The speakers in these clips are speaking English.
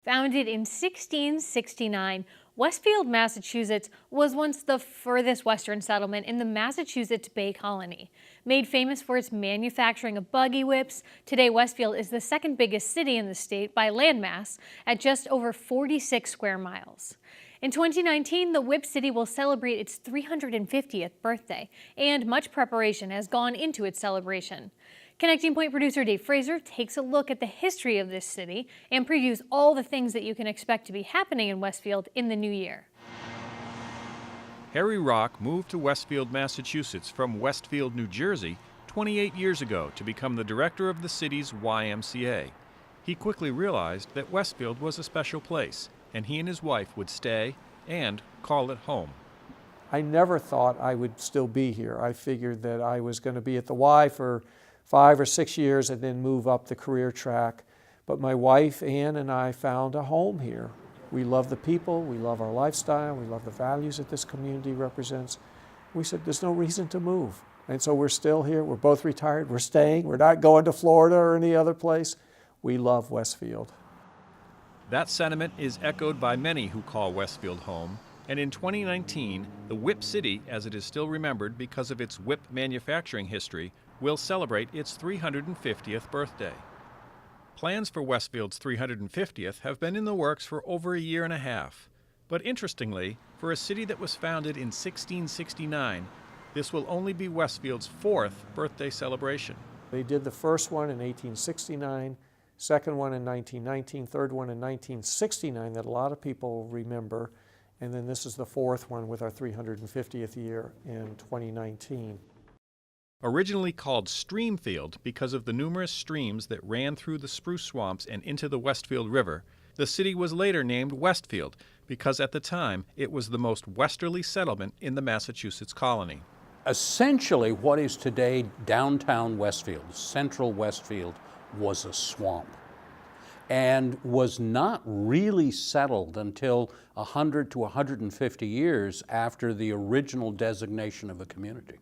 Founded in 1669, Westfield, Massachusetts was once the furthest western settlement in the Massachusetts Bay Colony. Made famous for its manufacturing of buggy whips, today Westfield is the second biggest city in the state by landmass at just over 46 square miles. In 2019, the Whip City will celebrate its 350th birthday, and much preparation has gone into its celebration. Connecting Point producer Dave Fraser takes a look at the history of this city and previews all the things that you can expect to be happening in Westfield in the new year. Harry Rock moved to Westfield, Massachusetts from Westfield, New Jersey 28 years ago to become the director of the city's YMCA. He quickly realized that Westfield was a special place, and he and his wife would stay and call it home. I never thought I would still be here. I figured that I was going to be at the Y for 5 or 6 years and then move up the career track. But my wife, Ann, and I found a home here. We love the people, we love our lifestyle, we love the values that this community represents. We said there's no reason to move. And so we're still here, we're both retired, we're staying, we're not going to Florida or any other place. We love Westfield. That sentiment is echoed by many who call Westfield home, and in 2019, the Whip City, as it is still remembered because of its whip manufacturing history, will celebrate its 350th birthday. Plans for Westfield's 350th have been in the works for over a year and a half. But interestingly, for a city that was founded in 1669, this will only be Westfield's 4th birthday celebration. They did the first one in 1869, second one in 1919, third one in 1969 that a lot of people remember, and then this is the 4th one with our 350th year in 2019. Originally called Streamfield because of the numerous streams that ran through the spruce swamps and into the Westfield River, the city was later named Westfield because at the time it was the most westerly settlement in the Massachusetts colony. Essentially, what is today downtown Westfield, central Westfield, was a swamp and was not really settled until 100 to 150 years after the original designation of a community.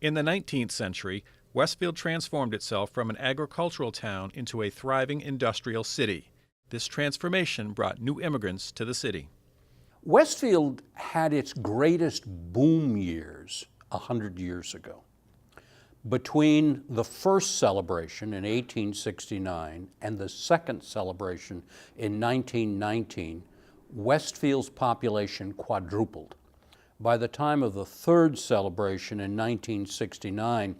In the 19th century, Westfield transformed itself from an agricultural town into a thriving industrial city. This transformation brought new immigrants to the city. Westfield had its greatest boom years 100 years ago. Between the first celebration in 1869 and the second celebration in 1919, Westfield's population quadrupled. By the time of the third celebration in 1969,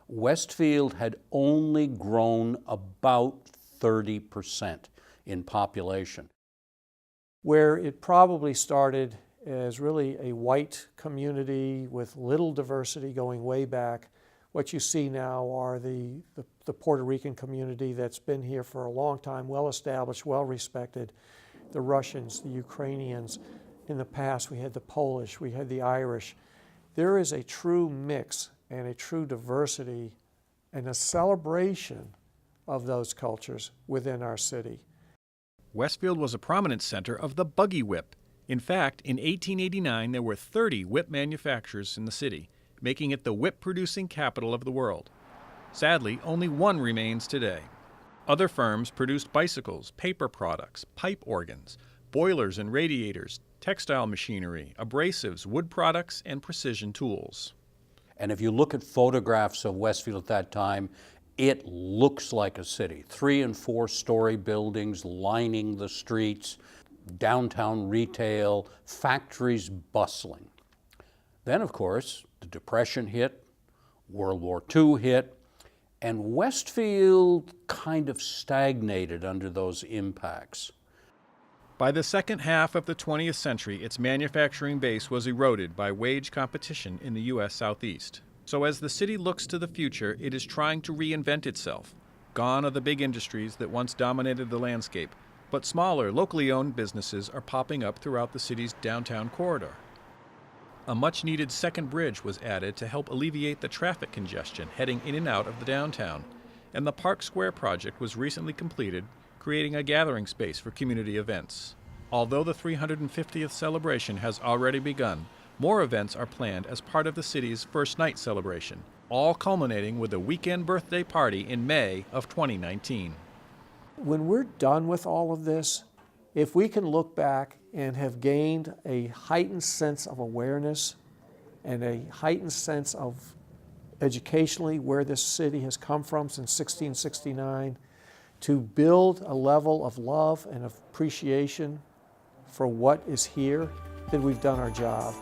Westfield had only grown about 30% in population. Where it probably started as really a white community with little diversity going way back, what you see now are the Puerto Rican community that's been here for a long time, well established, well respected, the Russians, the Ukrainians. In the past, we had the Polish, we had the Irish. There is a true mix and a true diversity and a celebration of those cultures within our city. Westfield was a prominent center of the buggy whip. In fact, in 1889, there were 30 whip manufacturers in the city, making it the whip-producing capital of the world. Sadly, only one remains today. Other firms produced bicycles, paper products, pipe organs, boilers and radiators, textile machinery, abrasives, wood products, and precision tools. And if you look at photographs of Westfield at that time, it looks like a city. 3- and 4-story buildings lining the streets, downtown retail, factories bustling. Then, of course, the Depression hit, World War II hit, and Westfield kind of stagnated under those impacts. By the second half of the 20th century, its manufacturing base was eroded by wage competition in the U.S. Southeast. So as the city looks to the future, it is trying to reinvent itself. Gone are the big industries that once dominated the landscape, but smaller, locally owned businesses are popping up throughout the city's downtown corridor. A much-needed second bridge was added to help alleviate the traffic congestion heading in and out of the downtown, and the Park Square project was recently completed, creating a gathering space for community events. Although the 350th celebration has already begun, more events are planned as part of the city's first night celebration, all culminating with a weekend birthday party in May of 2019. When we're done with all of this, if we can look back and have gained a heightened sense of awareness and a heightened sense of educationally where this city has come from since 1669, to build a level of love and appreciation for what is here, then we've done our job.